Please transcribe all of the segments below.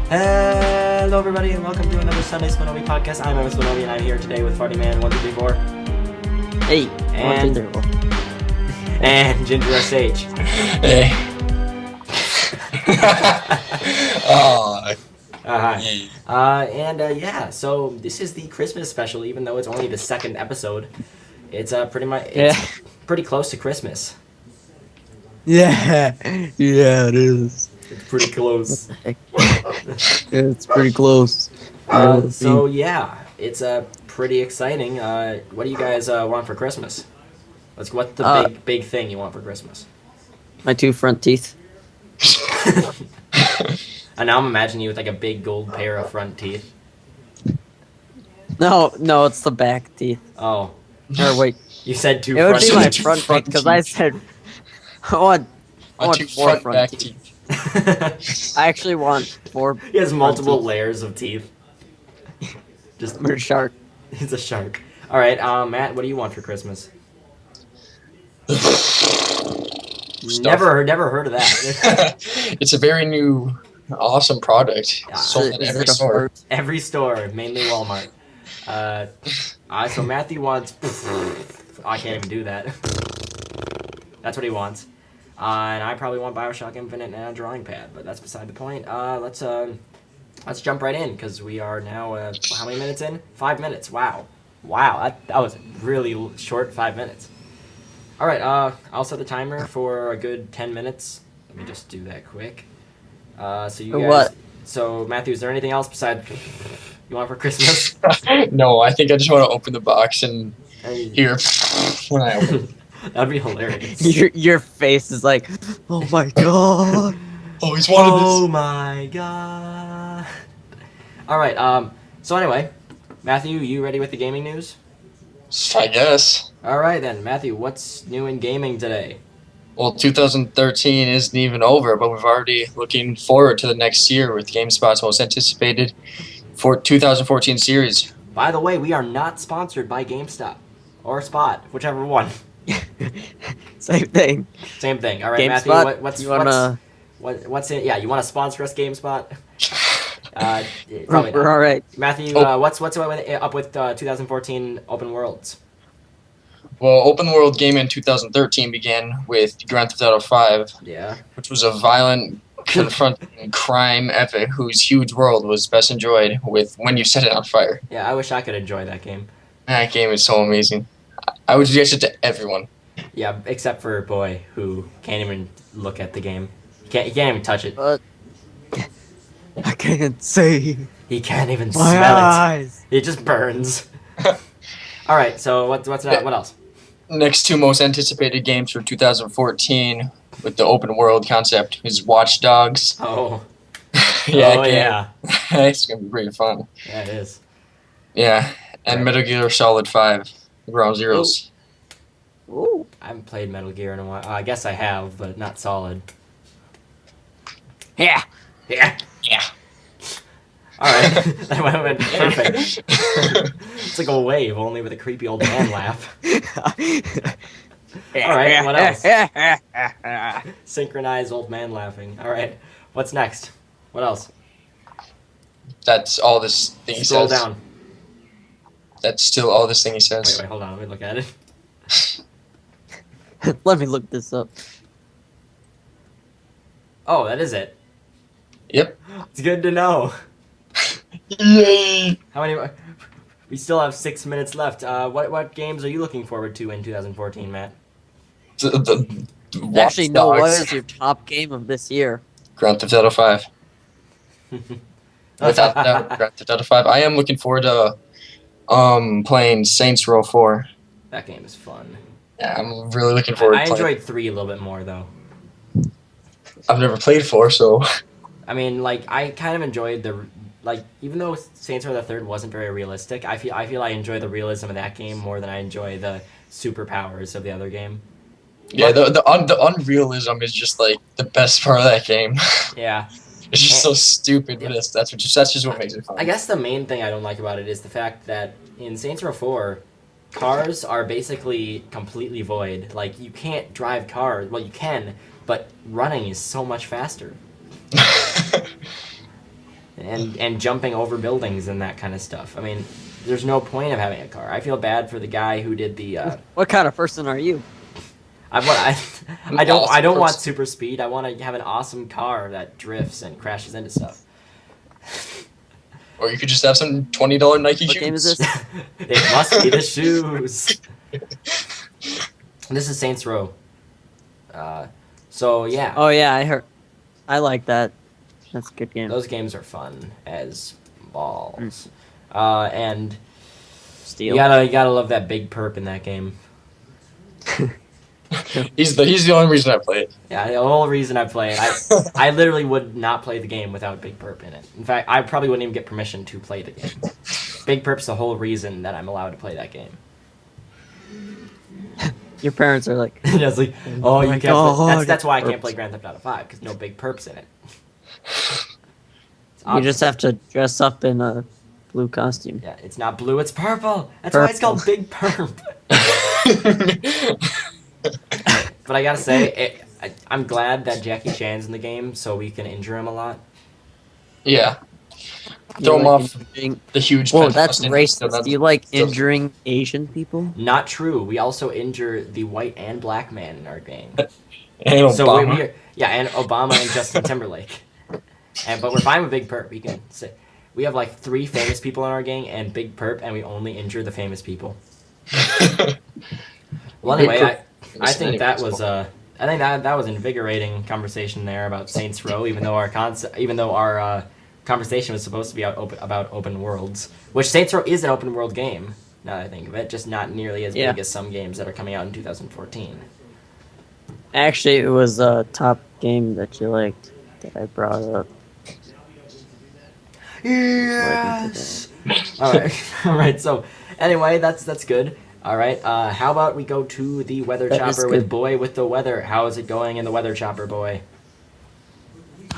Hello, everybody, and welcome to another Sunday Splinobi podcast. I'm Splinobi, and I'm here today with Fartingman 1234. Hey, and 1234. And GingerestH. Hey. Oh. Hi. So this is the Christmas special, even though it's only the second episode. It's pretty close to Christmas. Yeah, it is. It's pretty close. It's pretty close. It's pretty exciting. What do you guys want for Christmas? What's the big thing you want for Christmas? My 2 front teeth. And now I'm imagining you with like a big gold pair of front teeth. No, it's the back teeth. Oh. Or wait, You said 2 it would front be teeth. my front teeth because I said I want 4 front teeth. I actually want 4. He has multiple layers of teeth. Just I'm a shark. He's a shark. All right, Matt, what do you want for Christmas? Never heard of that. It's a very new, awesome product. Sold in every store. Every store, mainly Walmart. So Matthew wants. I can't even do that. That's what he wants. And I probably want BioShock Infinite and a drawing pad, but that's beside the point. Let's jump right in because we are now how many minutes in? 5 minutes. Wow, that was a really short 5 minutes. All right, I'll set the timer for a good 10 minutes. Let me just do that quick. So you guys. What? So Matthew, is there anything else besides you want for Christmas? No, I think I just want to open the box and hear when I open it. That'd be hilarious. Your face is like, oh my god. Oh, he's one of this. Oh my god. All right. So anyway, Matthew, you ready with the gaming news? I guess. All right then, Matthew. What's new in gaming today? Well, 2013 isn't even over, but we're already looking forward to the next year with GameSpot's most anticipated 2014 series. By the way, we are not sponsored by GameStop or Spot, whichever one. Same thing. Same thing. All right, GameSpot, Matthew. What's in? Yeah, you want to sponsor us, GameSpot? Probably not. We're all right. Matthew, what's up with 2014 open worlds? Well, open world gaming in 2013 began with Grand Theft Auto 5, which was a violent, confronting crime epic whose huge world was best enjoyed with When You Set It on Fire. Yeah, I wish I could enjoy that game. That game is so amazing. I would suggest it to everyone. Yeah, except for Boy, who can't even look at the game. He can't even touch it. But I can't see. He can't even My smell eyes. it. It just burns. All right, so what else? Next 2 most anticipated games for 2014 with the open world concept is Watch Dogs. Oh. Yeah. It's going to be pretty fun. Yeah, it is. Yeah, and Metal Gear Solid 5, Ground Zeroes. Ooh. I haven't played Metal Gear in a while. I guess I have, but not solid. Yeah. All right, that went perfect. It's like a wave, only with a creepy old man laugh. All right, what else? Synchronized old man laughing. All right, what's next? What else? That's all this thing he Scroll says. down. That's still all this thing he says. Wait, hold on. Let me look at it. Let me look this up. Oh, that is it. Yep. It's good to know. Yay! How many? We still have 6 minutes left. What games are you looking forward to in 2014, Matt? Actually, no. What is your top game of this year? Grand Theft Auto 5. Without doubt, Grand Theft Auto 5. I am looking forward to playing Saints Row 4. That game is fun. Yeah, I'm really looking forward to I playing. enjoyed 3 a little bit more, though. I've never played 4, so... I mean, like, I kind of enjoyed even though Saints Row the Third wasn't very realistic, I feel I enjoy the realism of that game more than I enjoy the superpowers of the other game. Yeah, the unrealism is just, like, the best part of that game. Yeah. It's just so stupid, but that's just what makes it fun. I guess the main thing I don't like about it is the fact that in Saints Row 4, cars are basically completely void. Like, you can't drive cars. Well, you can, but running is so much faster. and jumping over buildings and that kind of stuff. I mean, there's no point of having a car. I feel bad for the guy who did the. What kind of person are you? I don't want super speed. I want to have an awesome car that drifts and crashes into stuff. Or you could just have some $20 Nike shoes. What game is this? It must be the shoes. This is Saints Row. So yeah. Oh yeah, I heard. I like that. That's a good game. Those games are fun as balls. And Steel. you gotta love that big perp in that game. He's the only reason I play it. Yeah, the whole reason I play it. I literally would not play the game without Big Perp in it. In fact, I probably wouldn't even get permission to play the game. Big Perp's the whole reason that I'm allowed to play that game. Your parents are like, Just like, oh, you can't play. That's why I can't Perps. play Grand Theft Auto 5, because no Big Perp's in it. You just have to dress up in a blue costume. Yeah, it's not blue, it's purple. That's why it's called Big Perp. But I gotta say, I'm glad that Jackie Chan's in the game, so we can injure him a lot. Yeah. Throw him off injuring... the huge... Whoa, that's penthouse racist. Do you like injuring Asian people? Not true. We also injure the white and black man in our game. And Obama. So and Obama and Justin Timberlake. But we're fine with Big Perp. We can say we have like 3 famous people in our gang and Big Perp, and we only injure the famous people. Well, anyway, I think that was that was invigorating conversation there about Saints Row. Even though our conversation was supposed to be about open worlds, which Saints Row is an open world game. Now that I think of it, just not nearly as big as some games that are coming out in 2014. Actually, it was a top game that you liked that I brought up. Yes. All right. So anyway, that's good. All right. How about we go to the weather chopper with Boy with the weather? How is it going in the weather chopper, Boy?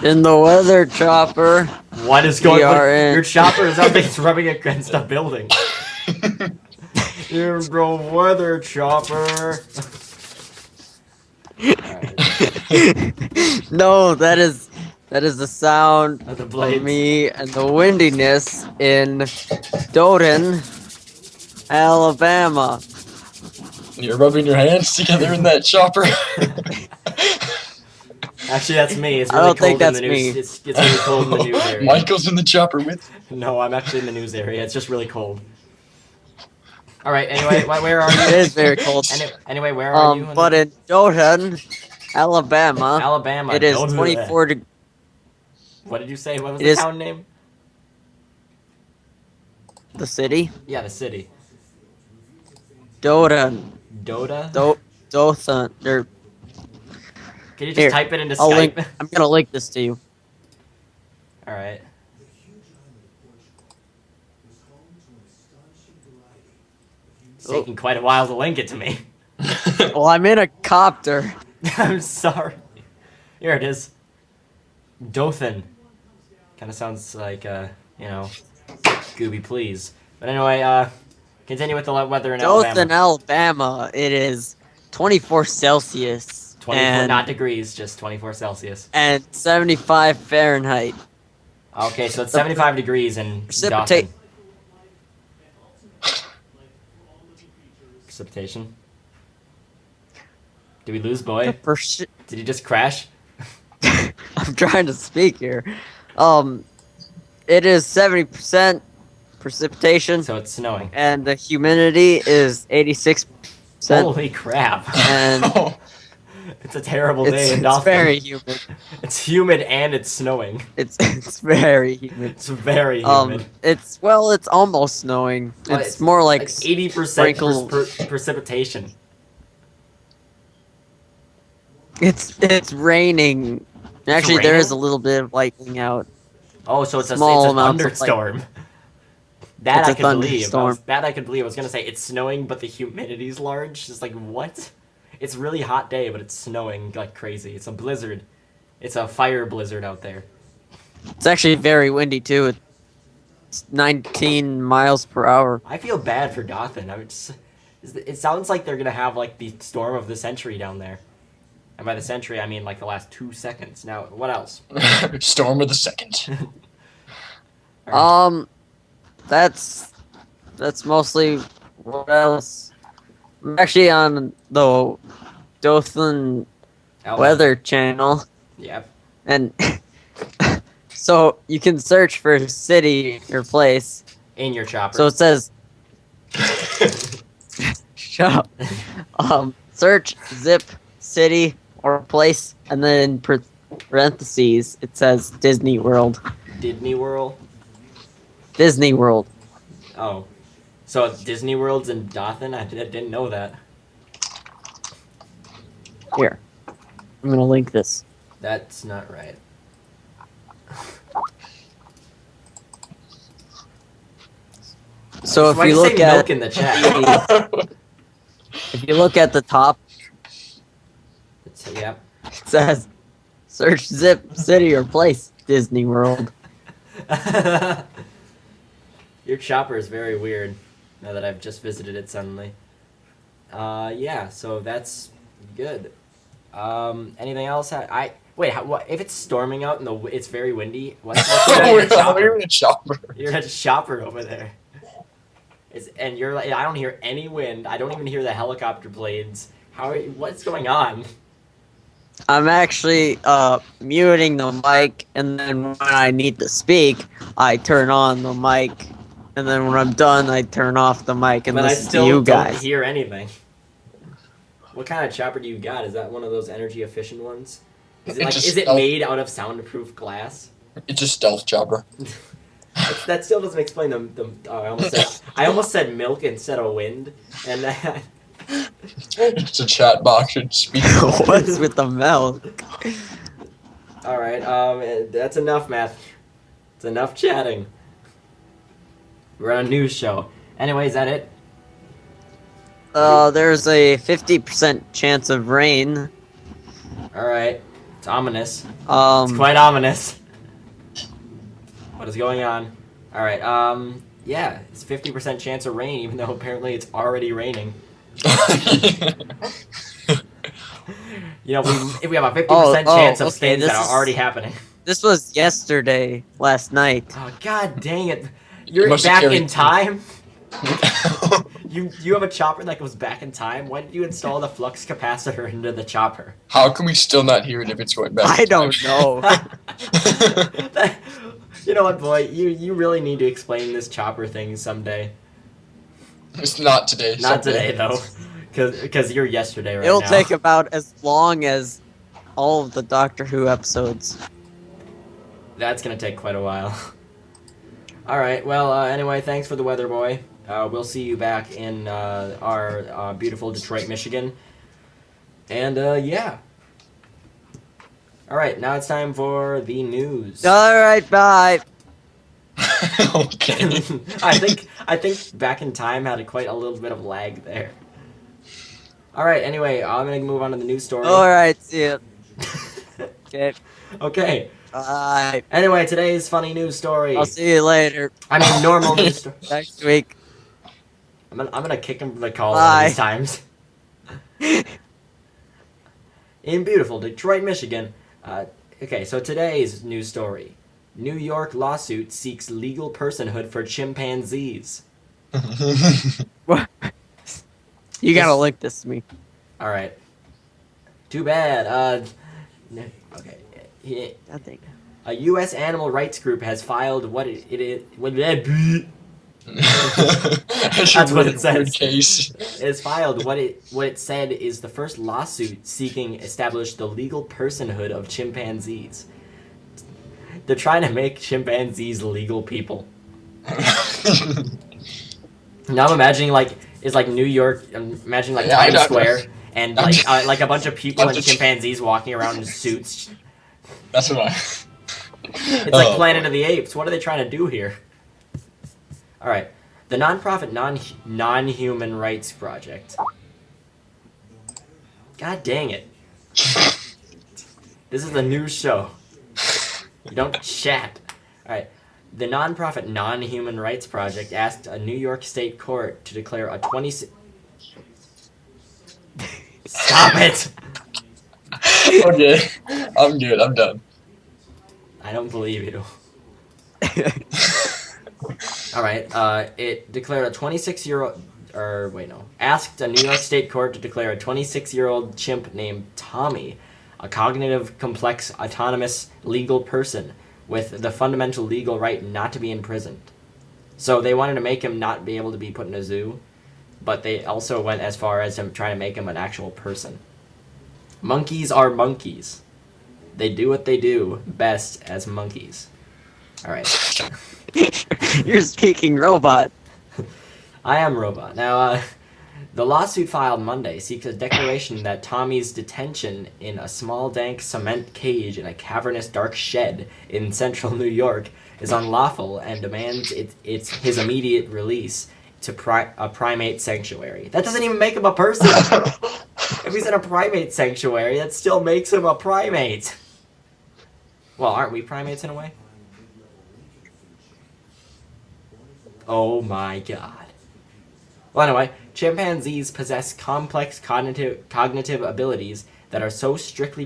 In the weather chopper. What is going on? Your chopper is up. It's rubbing against a building. In the weather chopper. No, that is the sound Of the of blades. me and the windiness in Dothan, Alabama. You're rubbing your hands together in that chopper. Actually, that's me. It's really I don't cold think that's in the news. me. It's really cold in the news area. Michael's in the chopper with. No, I'm actually in the news area. It's just really cold. All right. Anyway, where are you? It is very cold. Anyway, where are you? But in Dothan, Alabama, Alabama. it is don't do 24 that. What did you say? What was It the is- town name? the city. Yeah, the city. Dothan. Dota? Dothan. Or Can you just here, type it into I'll Skype? link. I'm gonna link this to you. All right. It's taking quite a while to link it to me. Well, I'm in a copter. I'm sorry. Here it is. Dothan. Kind of sounds like, Gooby Please. But anyway, continue with the weather in Dothan, Alabama. Alabama. It is 24 Celsius. 24, not degrees, just 24 Celsius. And 75 Fahrenheit. Okay, so it's 75 degrees in Precipitate. Dothan. Precipitation. Did we lose Boy? Did he just crash? I'm trying to speak here. It is 70% precipitation, So it's snowing. and the humidity is 86%. Holy crap. And It's a terrible day in it's Dothan. very humid. It's humid and it's snowing. It's very humid. It's very humid. It's almost snowing. Well, It's more like 80% sprinkles. precipitation. It's raining. Actually, there raining? is a little bit of lightning out. Oh, so it's a Small amounts of thunderstorm. That It's I a could believe. thunderstorm. That I could believe. I was gonna say it's snowing, but the humidity's large. It's like what? It's a really hot day, but it's snowing like crazy. It's a blizzard. It's a fire blizzard out there. It's actually very windy too. It's 19 miles per hour. I feel bad for Dothan. It sounds like they're gonna have like the storm of the century down there. And by the century, I mean like the last 2 seconds. Now, what else? Storm of the second. Or- That's mostly what else. I'm actually on the Dothan Weather Channel, Yep. and so you can search for city or place. In your chopper. So it says, shut up. Search zip city or place, and then in parentheses it says Disney World. Disney World. Disney World. Oh, so Disney World's in Dothan? I didn't know that. Here, I'm gonna link this. That's not right. So if Why'd you say look at milk in the chat. if you look at the top, Yep. it says search zip city or place Disney World. Your chopper is very weird. Now that I've just visited it suddenly. Yeah. So that's good. Anything else? Wait. What if it's storming out and it's very windy? What's We're in a chopper. You're at a chopper over there. And you're like, I don't hear any wind. I don't even hear the helicopter blades. What's going on? I'm actually muting the mic, and then when I need to speak, I turn on the mic, and then when I'm done, I turn off the mic and But I listen still to you don't guys. hear anything. What kind of chopper do you got? Is that one of those energy efficient ones? Is it made out of soundproof glass? It's a stealth chopper. That still doesn't explain I almost said milk instead of wind, and that. It's a chat box. It's speaking. What's with the milk? All right, that's enough, Matthew. It's enough chatting. We're on a news show. Anyway, is that it? There's a 50% chance of rain. All right, it's ominous. It's quite ominous. What is going on? All right, yeah, it's 50% chance of rain, even though apparently it's already raining. We have a 50% chance of things that are already happening. This was last night. Oh, god dang it. You're back in time? You have a chopper that goes back in time? Why did you install the flux capacitor into the chopper? How can we still not hear it if it's going back? I don't know. You know what, boy? You really need to explain this chopper thing someday. It's not today. Not today, though. Because you're yesterday right now. It'll take about as long as all of the Doctor Who episodes. That's going to take quite a while. Alright, well, anyway, thanks for the weather, boy. We'll see you back in our beautiful Detroit, Michigan. And, yeah. Alright, now it's time for the news. Alright, bye. Okay. I think Back in Time had quite a little bit of lag there. Alright, anyway, I'm gonna move on to the news story. Alright, see ya. Okay. Okay. Bye. Anyway, today's funny news story. I'll see you later. I mean, normal news story. Next week. I'm gonna kick him from the call one of these times. In beautiful Detroit, Michigan. Okay, so today's news story. New York lawsuit seeks legal personhood for chimpanzees. What? You gotta link this to me. Alright. Too bad. Okay. Nothing. A U.S. animal rights group has filed what it is. That's what it says. Case. It has filed what it said is the first lawsuit seeking establish the legal personhood of chimpanzees. They're trying to make chimpanzees legal people. Now I'm imagining it's like New York. I'm imagining Times Square and like a bunch of people and chimpanzees walking around in suits. That's what I. It's like Planet of the Apes. What are they trying to do here? All right, the nonprofit non-human rights project. God dang it! This is a news show. You don't chat. All right, the nonprofit non-human rights project asked a New York state court to declare a 26. Stop it! Okay, I'm good. I'm done. I don't believe you. All right. It declared a 26-year-old, or wait, no, asked a New York State court to declare a 26-year-old chimp named Tommy a cognitive, complex, autonomous, legal person with the fundamental legal right not to be imprisoned. So they wanted to make him not be able to be put in a zoo, but they also went as far as to try to make him an actual person. Monkeys are monkeys. They do what they do best as monkeys. All right. You're speaking robot. I am robot. Now, the lawsuit filed Monday seeks a declaration that Tommy's detention in a small, dank cement cage in a cavernous, dark shed in central New York is unlawful and demands his immediate release to a primate sanctuary. That doesn't even make him a person. If he's in a primate sanctuary, that still makes him a primate. Well, aren't we primates in a way? Oh my god. Well, anyway, chimpanzees possess complex cognitive abilities that are so strictly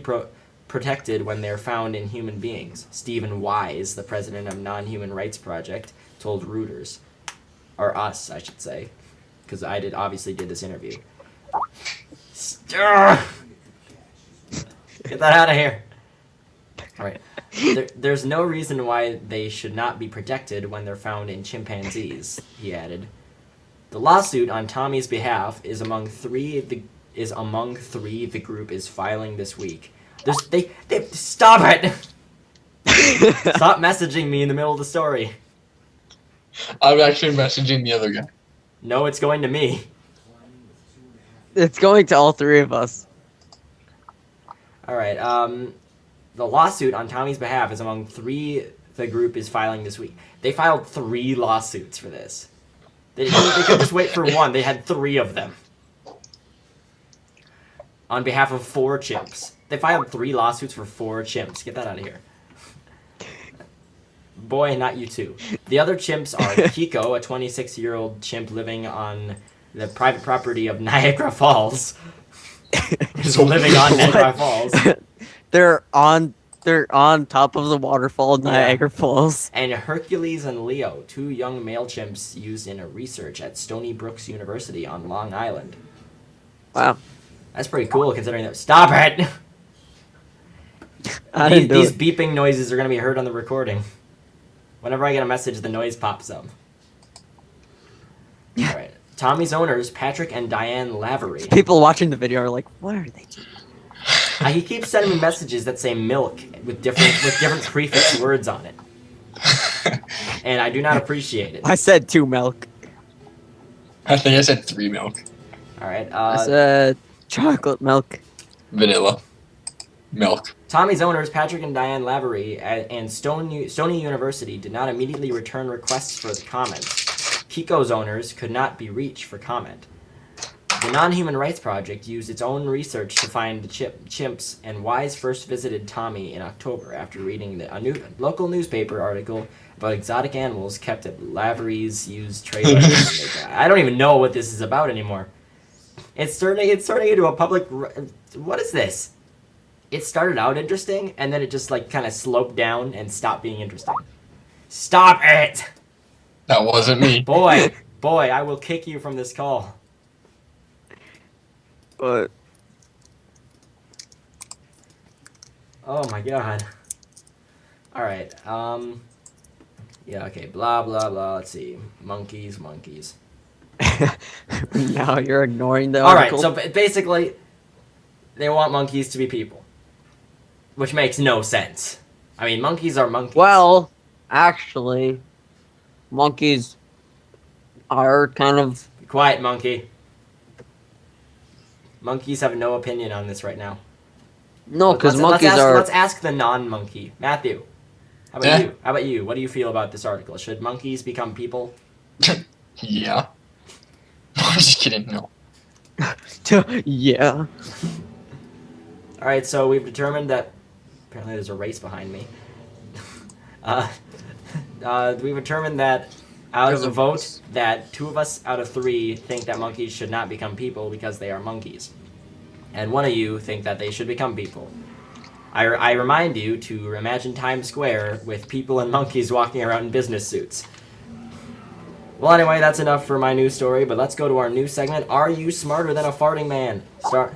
protected when they're found in human beings. Stephen Wise, the president of Non-Human Rights Project, told Reuters. Or us, I should say. Because I obviously did this interview. Get that out of here. Alright. There's no reason why they should not be protected when they're found in chimpanzees, he added. The lawsuit on Tommy's behalf is among three the group is filing this week. They stop it! Stop messaging me in the middle of the story. I'm actually messaging the other guy. No, it's going to me. It's going to all three of us. Alright, the lawsuit on Tommy's behalf is among three the group is filing this week. They filed 3 lawsuits for this. They could just wait for one. They had 3 of them. On behalf of 4 chimps. They filed 3 lawsuits for 4 chimps. Get that out of here. Boy, not you two. The other chimps are Kiko, a 26-year-old chimp living on the private property of Niagara Falls. He's living on Niagara Falls. They're on top of the waterfall of Niagara Falls. And Hercules and Leo, 2 young male chimps used in a research at Stony Brook University on Long Island. Wow. That's pretty cool considering that. Stop it! These beeping noises are going to be heard on the recording. Whenever I get a message, the noise pops up. Alright. Tommy's owners, Patrick and Diane Lavery. People watching the video are like, what are they doing? He keeps sending me messages that say milk with different prefix words on it. And I do not appreciate it. I said 2 milk. I think I said 3 milk. Alright, I said chocolate milk. Vanilla. Milk. Tommy's owners, Patrick and Diane Lavery, and Stony University did not immediately return requests for the comments. Kiko's owners could not be reached for comment. The Non-Human Rights Project used its own research to find the chimps, and Wise first visited Tommy in October after reading a local newspaper article about exotic animals kept at Lavery's used trailer. I don't even know what this is about anymore. It's turning into a public... What is this? It started out interesting, and then it just like kind of sloped down and stopped being interesting. Stop it! That wasn't me. Boy, I will kick you from this call. But Oh my god. Alright, yeah, okay, blah, blah, blah, let's see. Monkeys. now you're ignoring the Alright, article. so basically, they want monkeys to be people. Which makes no sense. I mean, monkeys are monkeys. Well, actually, monkeys are kind of... Be quiet, monkey. Monkeys have no opinion on this right now. No, because monkeys are... Let's ask the non-monkey. Matthew, how about you? How about you? What do you feel about this article? Should monkeys become people? Yeah. I'm just kidding, no. yeah. Alright, so we've determined that... Apparently there's a race behind me. We've determined that out of the vote, that 2 of us out of 3 think that monkeys should not become people because they are monkeys. And 1 of you think that they should become people. I remind you to imagine Times Square with people and monkeys walking around in business suits. Well, anyway, that's enough for my news story, but let's go to our new segment. Are you smarter than a farting man? Start.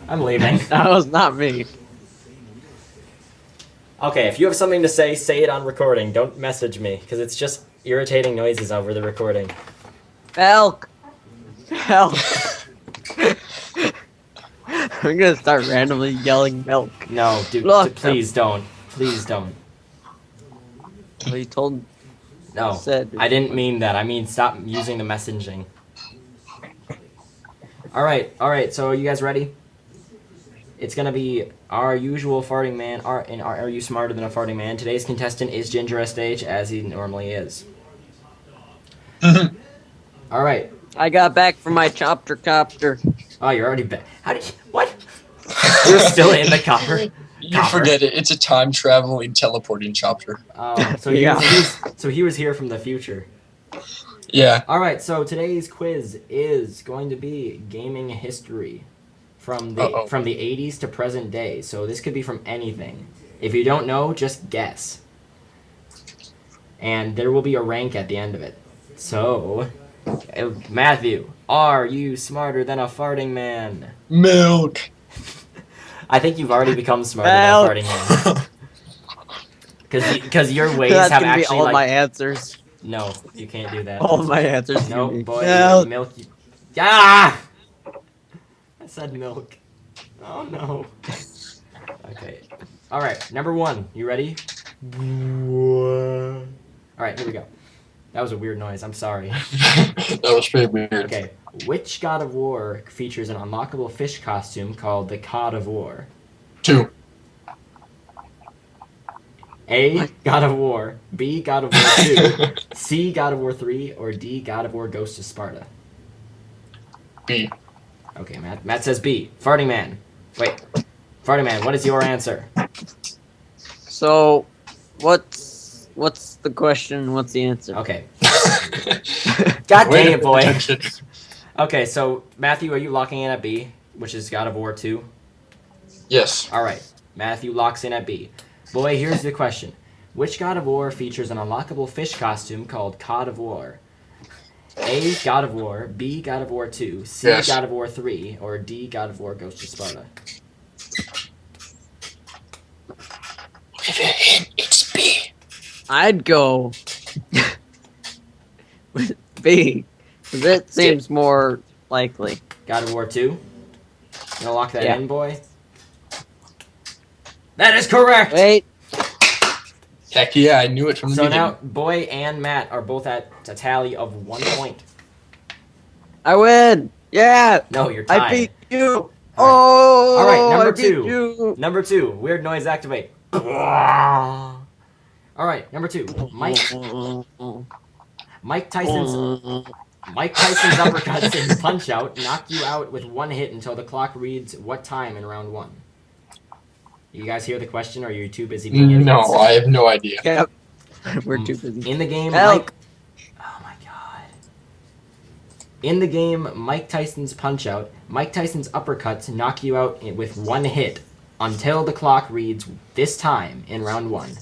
I'm leaving. That was not me. Okay, if you have something to say it on recording. Don't message me, because it's just irritating noises over the recording. Milk. Milk. I'm gonna start randomly yelling milk. No, dude, Look. please don't. Please don't. Well, you told. No, Said. I didn't mean that. I mean stop using the messaging. Alright, so are you guys ready? It's gonna be our usual farting man. Are you smarter than a farting man? Today's contestant is GingerestH, as he normally is. Alright. I got back from my chopper copter. Oh, you're already back. How did you... What? You're still in the copper? You forget it. It's a time traveling teleporting chopper. Oh, so he was here from the future. Yeah. Alright, so today's quiz is going to be gaming history. From the 80s to present day. So this could be from anything. If you don't know, just guess. And there will be a rank at the end of it. So, Matthew, are you smarter than a farting man? Milk. I think you've already become smarter than a farting man. Because your ways That's have gonna be actually all my answers. No, you can't do that. All my answers. No, gonna be boy, milk. milk. Ah! I said milk. Oh no. Okay. Alright, number 1. You ready? Alright, here we go. That was a weird noise. I'm sorry. That was pretty weird. Okay. Which God of War features an unlockable fish costume called the God of War? 2. A. God of War. B. God of War 2. C. God of War 3. Or D. God of War Ghost of Sparta. B. Okay, Matt says B. Farting Man. Wait. Farting Man, what is your answer? So, what's the question? What's the answer? Okay. God dang it, boy. Attention. Okay, so Matthew, are you locking in at B, which is God of War 2? Yes. Alright, Matthew locks in at B. Boy, here's the question. Which God of War features an unlockable fish costume called God of War? A. God of War, B. God of War 2, C. Yes. God of War 3, or D. God of War Ghost of Sparta? Give it a hint. It's B. I'd go with B, because it seems more likely. God of War 2? You gonna lock that Yeah. in, boy? That is correct! Wait, Heck yeah, I knew it from the So beginning. now, Boy and Matt are both at a tally of 1 point. I win! Yeah! No, you're tied. I beat you! All Oh! All right, number I beat 2. you. Number 2, weird noise activate. All right, number 2. Mike Tyson's uppercuts in Punch Out knock you out with 1 hit until the clock reads what time in round 1. You guys hear the question, or are you too busy being idiots? No, I have no idea. Yep. We're too busy. In the game, Help. Oh my god. In the game, Mike Tyson's Punch-Out, Mike Tyson's uppercuts knock you out with 1 hit until the clock reads this time in round 1.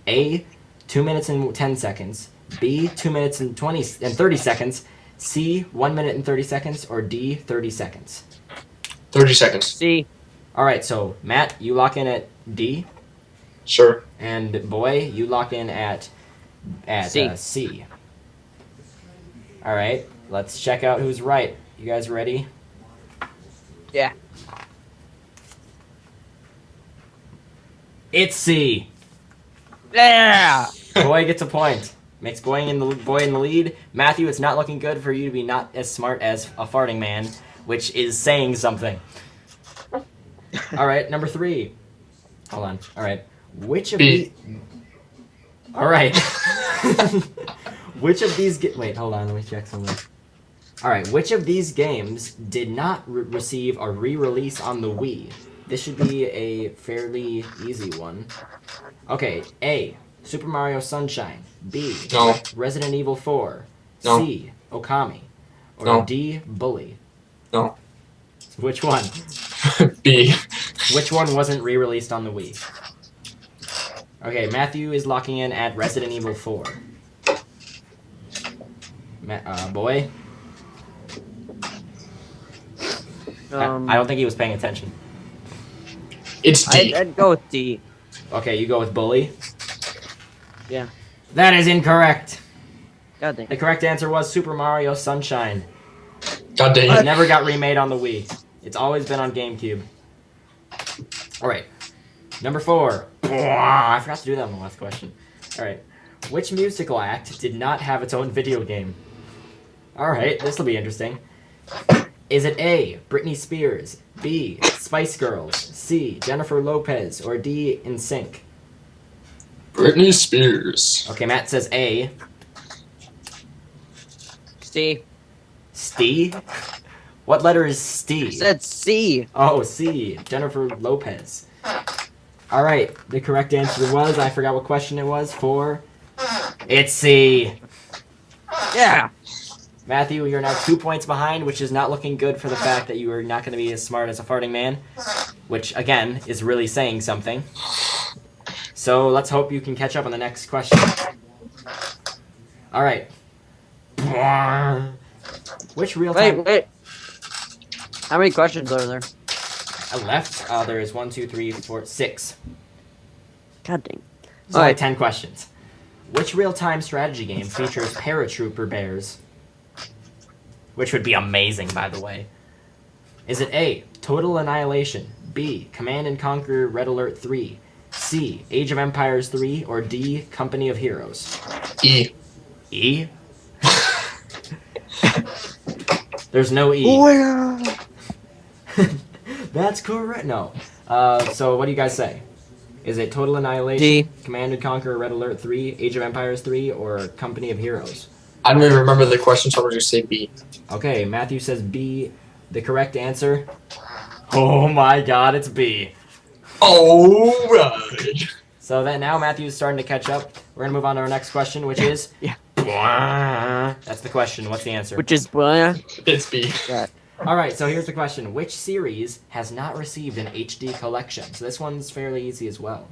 A, 2 minutes and 10 seconds. B, 2 minutes and 30 seconds. C, 1 minute and 30 seconds. Or D, 30 seconds. 30 seconds. See? Alright, so Matt, you lock in at D. Sure. And Boy, you lock in at C. C. Alright, let's check out who's right. You guys ready? Yeah. It's C. Yeah! Boy gets a point. Makes Boy in the lead. Matthew, it's not looking good for you to be not as smart as a farting man, which is saying something. Alright, number 3. Hold on. Alright. Which of these... Alright. Which of these... Wait, hold on. Let me check something. Alright, which of these games did not receive a re-release on the Wii? This should be a fairly easy one. Okay, A. Super Mario Sunshine. B. No. Resident Evil 4. No. C. Okami. Or No. D. Bully. No. Which one? B. Which one wasn't re-released on the Wii? Okay, Matthew is locking in at Resident Evil 4. Boy? I don't think he was paying attention. It's D. I'd go with D. Okay, you go with Bully. Yeah. That is incorrect. God dang. The correct answer was Super Mario Sunshine. God dang It it. never got remade on the Wii. It's always been on GameCube. Alright. Number 4. I forgot to do that on the last question. Alright. Which musical act did not have its own video game? Alright, this will be interesting. Is it A, Britney Spears, B, Spice Girls, C, Jennifer Lopez, or D, NSYNC? Britney Spears. Okay, Matt says A. C. Stee? What letter is Stee? I said C. Oh, C, Jennifer Lopez. Alright, the correct answer was, I forgot what question it was, for... It's C. Yeah. Matthew, you're now 2 points behind, which is not looking good for the fact that you are not going to be as smart as a farting man, which, again, is really saying something. So let's hope you can catch up on the next question. Alright. Which real-time... Wait. How many questions are there? Left, there is 1, 2, 3, 4, 6. God dang. So only Alright. 10 questions. Which real-time strategy game features paratrooper bears? Which would be amazing, by the way. Is it A, Total Annihilation, B, Command and Conquer Red Alert 3, C, Age of Empires 3, or D, Company of Heroes? E. E? There's no E. Oh, That's correct. No. So what do you guys say? Is it Total Annihilation, D. Command and Conquer Red Alert 3, Age of Empires 3, or Company of Heroes? I don't even remember the question, so I'm going to say B. Okay, Matthew says B. The correct answer? Oh my god, it's B. Alright. So that now Matthew's starting to catch up. We're going to move on to our next question, which is... Yeah. That's the question. What's the answer? Which is blah. It's B. Right. Alright, so here's the question. Which series has not received an HD collection? So this one's fairly easy as well.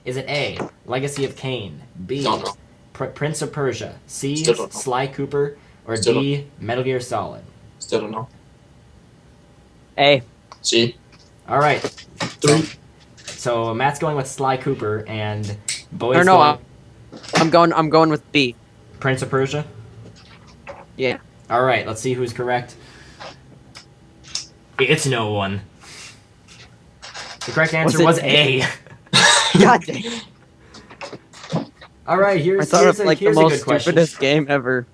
Is it A, Legacy of Kain, B, Don't know. Prince of Persia, C, Still don't know. Sly Cooper, or Still D, Metal Gear Solid? Still don't know. A. C. Alright. 3. So Matt's going with Sly Cooper, and Boy's Or no, going I'm going with B. Prince of Persia? Yeah. Alright, let's see who's correct. It's no one. The correct answer was it A. God dang. Alright, I here's thought it was like the a most good question. stupidest game ever.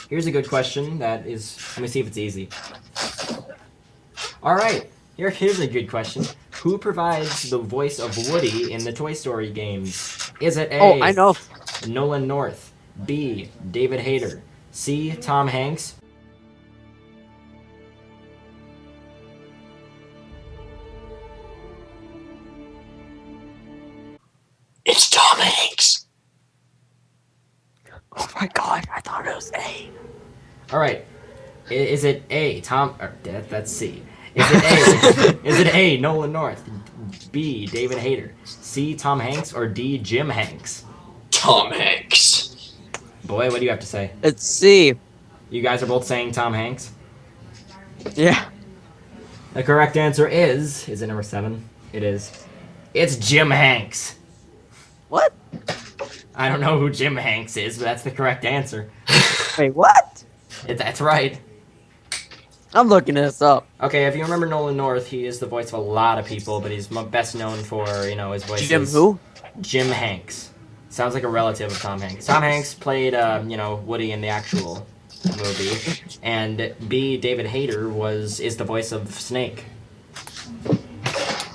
Here's a good question that is... Let me see if it's easy. Alright, here's a good question. Who provides the voice of Woody in the Toy Story games? Is it A, Oh, I know. Nolan North, B, David Hayter, C, Tom Hanks, It's Tom Hanks. Oh my god, I thought it was A. Alright, is it A, Tom... Or, that's C. Is it A, is it A, Nolan North, B, David Hayter, C, Tom Hanks, or D, Jim Hanks? Tom Hanks. Boy, what do you have to say? It's C. You guys are both saying Tom Hanks? Yeah. The correct answer is it number 7? It is. It's Jim Hanks. What? I don't know who Jim Hanks is, but that's the correct answer. Wait, what? That's right. I'm looking this up. Okay, if you remember Nolan North, he is the voice of a lot of people, but he's best known for, his voice. Jim who? Jim Hanks. Sounds like a relative of Tom Hanks. Tom Hanks played, Woody in the actual movie, and B, David Hayter is the voice of Snake.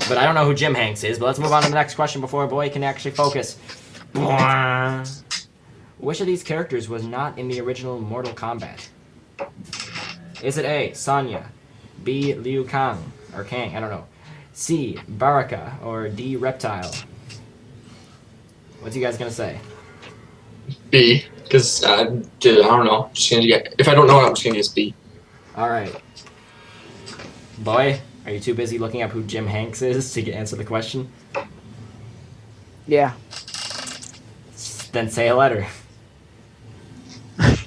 But I don't know who Jim Hanks is, but let's move on to the next question before Boy can actually focus. Which of these characters was not in the original Mortal Kombat? Is it A, Sonya, B, Liu Kang, or Kang, I don't know, C, Baraka, or D, Reptile? What's you guys gonna say? B. Because I don't know. Just gonna get. If I don't know, I'm just gonna guess B. Alright. Boy, are you too busy looking up who Jim Hanks is to answer the question? Yeah. Then say a letter.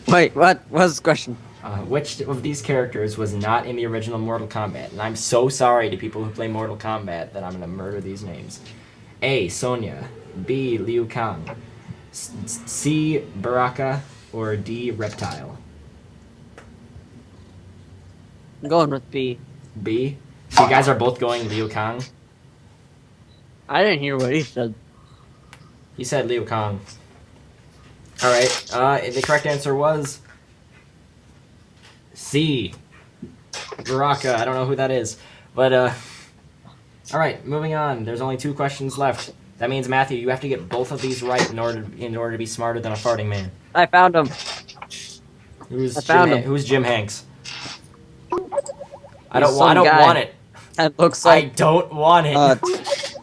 Wait, what? What's the question? Which of these characters was not in the original Mortal Kombat? And I'm so sorry to people who play Mortal Kombat that I'm gonna murder these names. A. Sonya. B. Liu Kang. C. Baraka. Or D. Reptile. I'm going with B. B. So you guys are both going Liu Kang. I didn't hear what he said. He said Liu Kang. Alright, the correct answer was C. Baraka. I don't know who that is. But, alright, moving on. There's only 2 questions left. That means, Matthew, you have to get both of these right in order to be smarter than a farting man. I found him. Who's him. Jim Hanks? I He's don't some guy. want it. That looks I like. don't want it.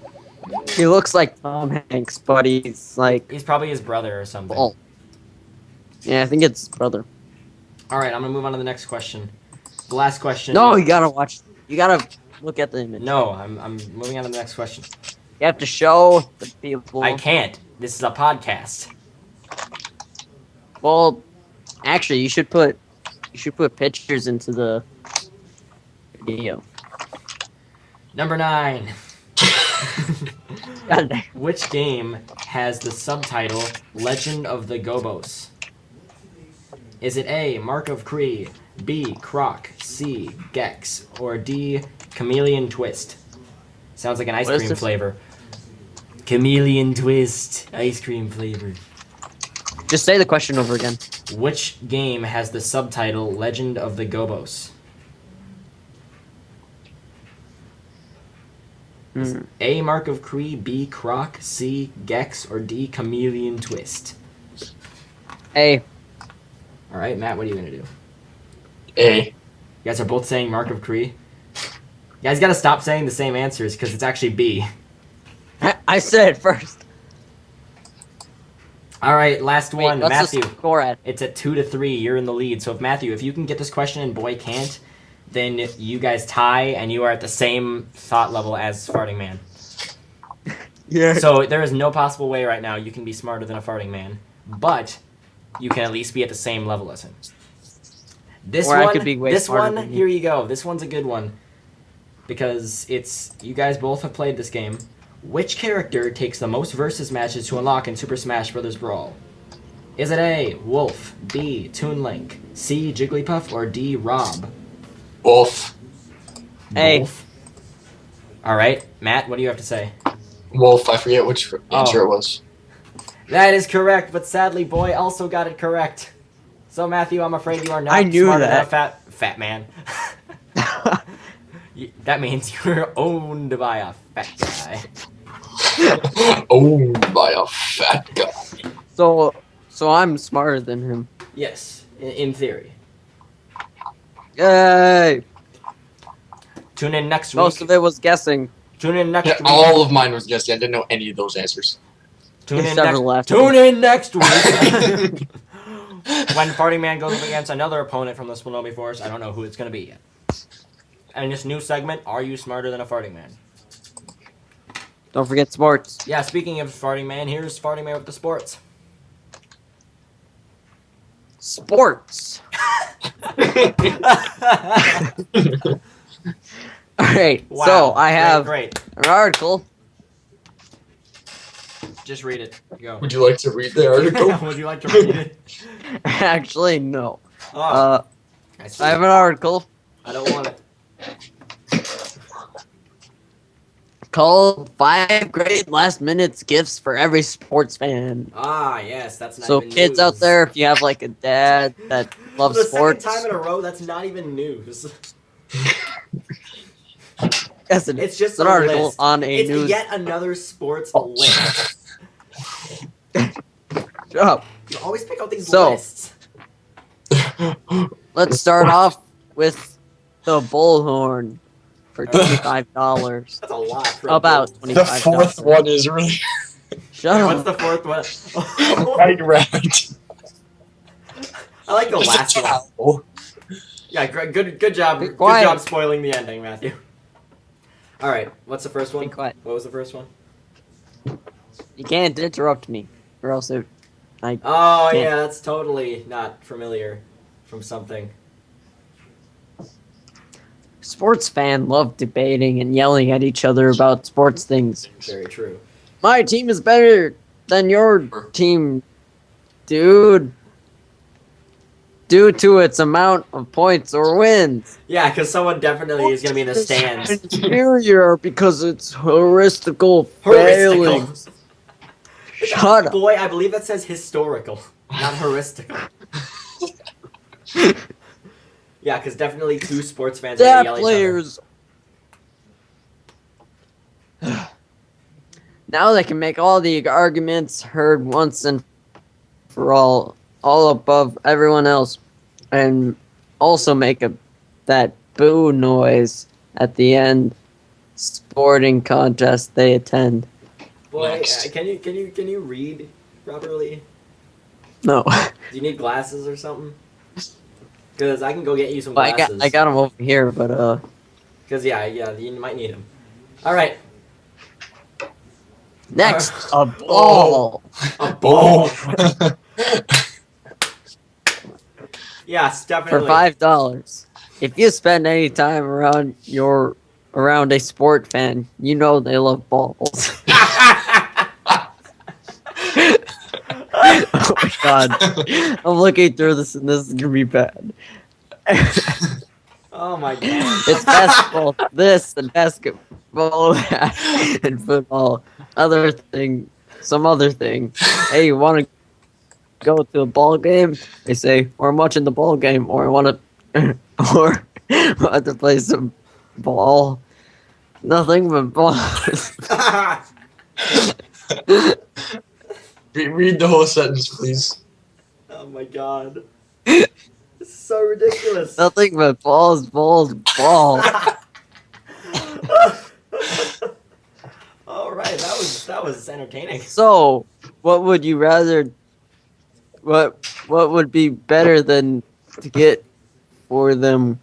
He looks like Tom Hanks, but he's like. He's probably his brother or something. Oh. Yeah, I think it's his brother. Alright, I'm gonna move on to the next question. The last question. No, you gotta watch. You gotta look at the image. No, I'm moving on to the next question. You have to show the people. I can't. This is a podcast. Well, actually, you should put pictures into the video. Number 9. God damn. Which game has the subtitle Legend of the Gobos? Is it A. Mark of Cree, B. Croc, C. Gex, or D. Chameleon Twist? Sounds like an ice What is cream this? flavor. Chameleon Twist, ice cream flavor. Just say the question over again. Which game has the subtitle Legend of the Gobos? A. Mark of Cree, B. Croc, C. Gex, or D. Chameleon Twist? A. Alright, Matt, what are you gonna do? A. You guys are both saying Mark of Cree? You guys gotta stop saying the same answers, because it's actually B. I said it first. Alright, last one. What's Matthew. the score at? It's at 2-3. You're in the lead. So if Matthew, if you can get this question and Boy can't, then you guys tie and you are at the same thought level as Farting Man. Yeah. So there is no possible way right now you can be smarter than a Farting Man, but you can at least be at the same level as him. This Or I one, could be way this smarter one, than you. here you go. This one's a good one because it's you guys both have played this game. Which character takes the most versus matches to unlock in Super Smash Bros. Brawl? Is it A. Wolf, B. Toon Link, C. Jigglypuff, or D. Rob? Wolf. A. Wolf. All right, Matt, what do you have to say? Wolf. I forget which answer Oh. it was. That is correct, but sadly, Boy also got it correct. So Matthew, I'm afraid you are not I knew smarter that. than a fat man. That means you're owned by a fat guy. Owned by a fat guy. So I'm smarter than him. Yes, in theory. Yay! Tune in next Most week. of it was guessing. Tune in next Yeah, week. all of mine was guessing. I didn't know any of those answers. Tune in Except for next. the last Tune one. in next week. When Farting Man goes up against another opponent from the Splinobi Force, I don't know who it's gonna be yet. And this new segment, Are You Smarter Than a Farting Man? Don't forget sports. Yeah, speaking of Farting Man, here's Farting Man with the sports. Sports. Alright, Wow. so I have Great. an article. Just read it. Go. Would you like to read the article? Would you like to read it? Actually, no. Oh, I see. I have an article I don't want it. called 5 Great Last Minutes Gifts for Every Sports Fan. Ah, yes, that's not So even kids news. out there, if you have like a dad that loves For the sports, second time in a row, that's not even news. yes, It's just an a article list. on a It's news. yet another sports list. Shut up. You always pick out these So- lists. Let's start off with the bullhorn for $25. That's a lot. For How about a The $25? fourth one is really Shut What's up. the fourth one? right rabbit. I like the last one. Yeah, good job. Be Good quiet. job spoiling the ending, Matthew. All right, what's the first one? Be quiet. What was the first one? You can't interrupt me, or else it Oh can't- yeah, that's totally not familiar from something. Sports fans love debating and yelling at each other about sports things. Very true. My team is better than your team, dude. Due to its amount of points or wins. Yeah, because someone definitely is going to be in the stands. Inferior because it's heuristical Heuristical. failings. Shut up. Boy, I believe that says historical, not heuristical. Yeah, because definitely two sports fans are That going to yell players. Now they can make all the arguments heard once and for all above everyone else, and also make that boo noise at the end sporting contest they attend. Boy, can you read properly? No. Do you need glasses or something? Because I can go get you some Well, glasses. I got them over here, but Because yeah, you might need them. All right. next a ball. A ball. Yes, For definitely. $5. If you spend any time around a sport fan, you know they love balls. Oh my god. I'm looking through this and this is gonna be bad. Oh my god. It's basketball this and basketball that and football. Some other thing. Hey, you wanna go to a ball game? They say, or I'm watching the ball game, or I wanna or want to play some ball. Nothing but balls. Read the whole sentence, please. Oh my god. This is so ridiculous. Nothing but balls, balls, balls. All right, that was entertaining. So, what would you rather? What would be better than to get for them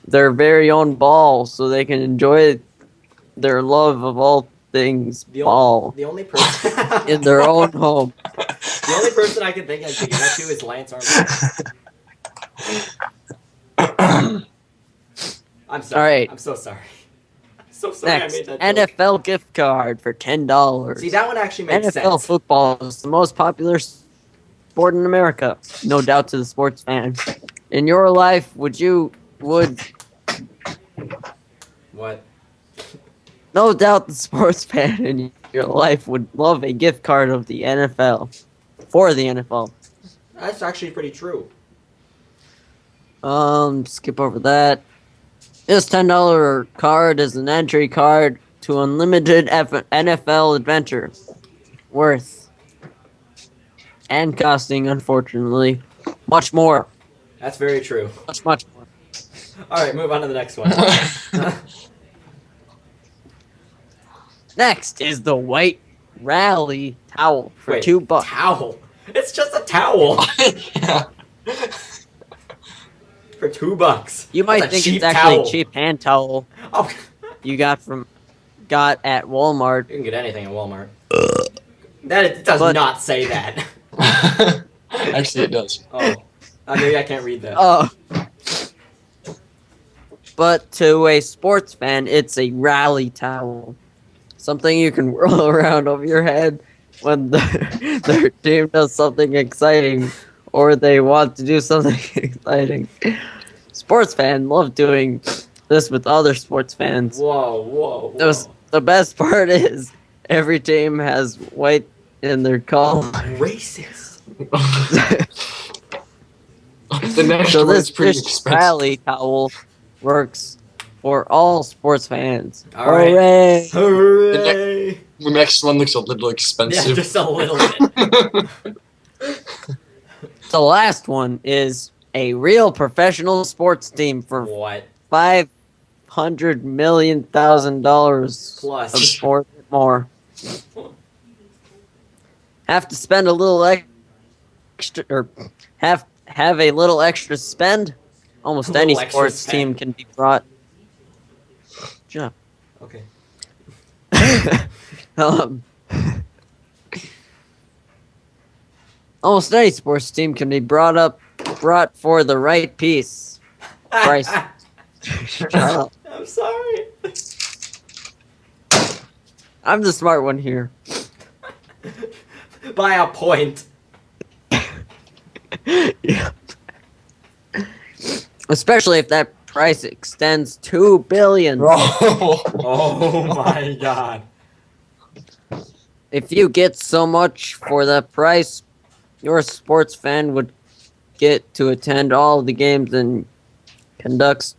their very own ball so they can enjoy their love of all things ball The only person in their own home? The only person I can think of to give that to is Lance Armstrong. I'm sorry. All right. I'm so sorry. I'm so sorry Next, I made that joke. NFL gift card for $10. See, that one actually makes NFL sense. football is the most popular sport in America, no doubt to the sports fan. In your life, would What? no doubt the sports fan in your life would love a gift card of the NFL for the NFL. That's actually pretty true. Skip over that. This $10 card is an entry card to unlimited NFL adventure, worth and costing, unfortunately, much more. That's very true. Much more. All right, move on to the next one. Next is the white rally towel for Wait, $2. Towel. It's just a towel Yeah. for $2. You might That's a think cheap it's actually towel. a cheap hand towel Oh, you got at Walmart. you can get anything at Walmart. That it does But- not say that. Actually, it does. Oh, maybe I can't read that. Oh. But to a sports fan, it's a rally towel. Something you can whirl around over your head when their team does something exciting or they want to do something exciting. Sports fans love doing this with other sports fans. Whoa. The best part is every team has white in their color. Racist. The next So one is this pretty expensive. rally towel works for all sports fans. All right. Hooray! Hooray! The next one looks a little Yeah, expensive. just a little bit. The last one is a real professional sports team for What? $500 million Plus. or more. Have to spend a little extra, or have a little extra spend. Almost A any little extra sports spend. team can be brought. Shut Okay. up. Almost any sports team can be brought for the right piece. Price. Shut up. I'm sorry. I'm the smart one here. By a point. Yeah. Especially if that price extends 2 billion. Oh my god. If you get so much for that price, your sports fan would get to attend all the games and conduct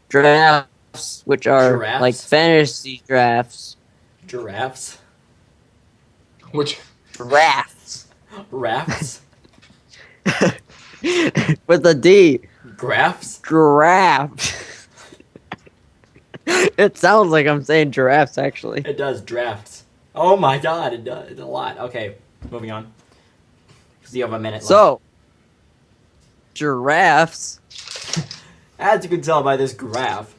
drafts, which are Giraffes? like fantasy drafts. Giraffes? Which Drafts. Rafts? With a D. Graphs? Giraffe. It sounds like I'm saying giraffes, actually. It does, drafts. Oh my god, it does. It's a lot. Okay, moving on. Because you have a minute left. So, giraffes. As you can tell by this graph.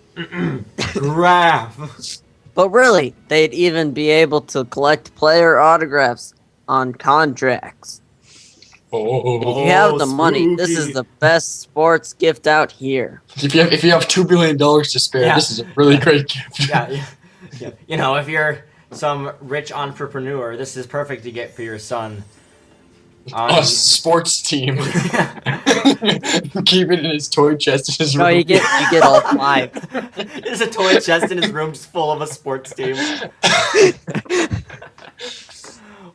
Graph! But really, they'd even be able to collect player autographs on contracts. If you have the money, this is spooky. the best sports gift out here. if you have $2 billion to spare, Yeah. this is a really great gift. Yeah. You know, if you're some rich entrepreneur, this is perfect to get for your son. A sports team. Keep it in his toy chest in his room. No, you get all 5. There's a toy chest in his room just full of a sports team.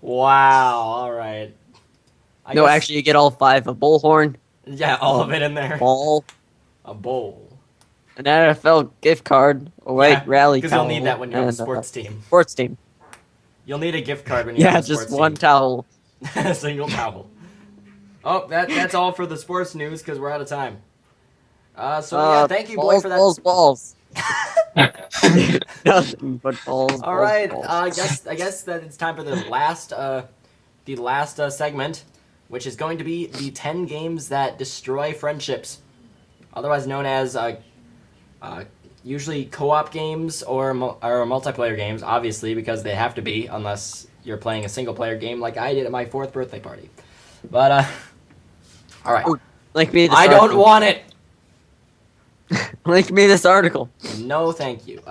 Wow, alright. No, actually, you get all 5. A bullhorn, Yeah, all of it in there. ball, A bowl. an NFL gift card. Oh wait, rally Because towel. you'll need that when you have a and, sports team. Sports team. You'll need a gift card when you Yeah, have a just sports one towel. team. A single towel. Oh, that's all for the sports news because we're out of time. Yeah, thank you, boy, balls, for that. balls. Nothing but balls. All right, I guess that it's time for the last segment, which is going to be the 10 games that destroy friendships, otherwise known as usually co-op games or multiplayer games, obviously, because they have to be, unless you're playing a single-player game like I did at my 4th birthday party. But, all right. Link me this I article. don't want it! Link me this article. No, thank you.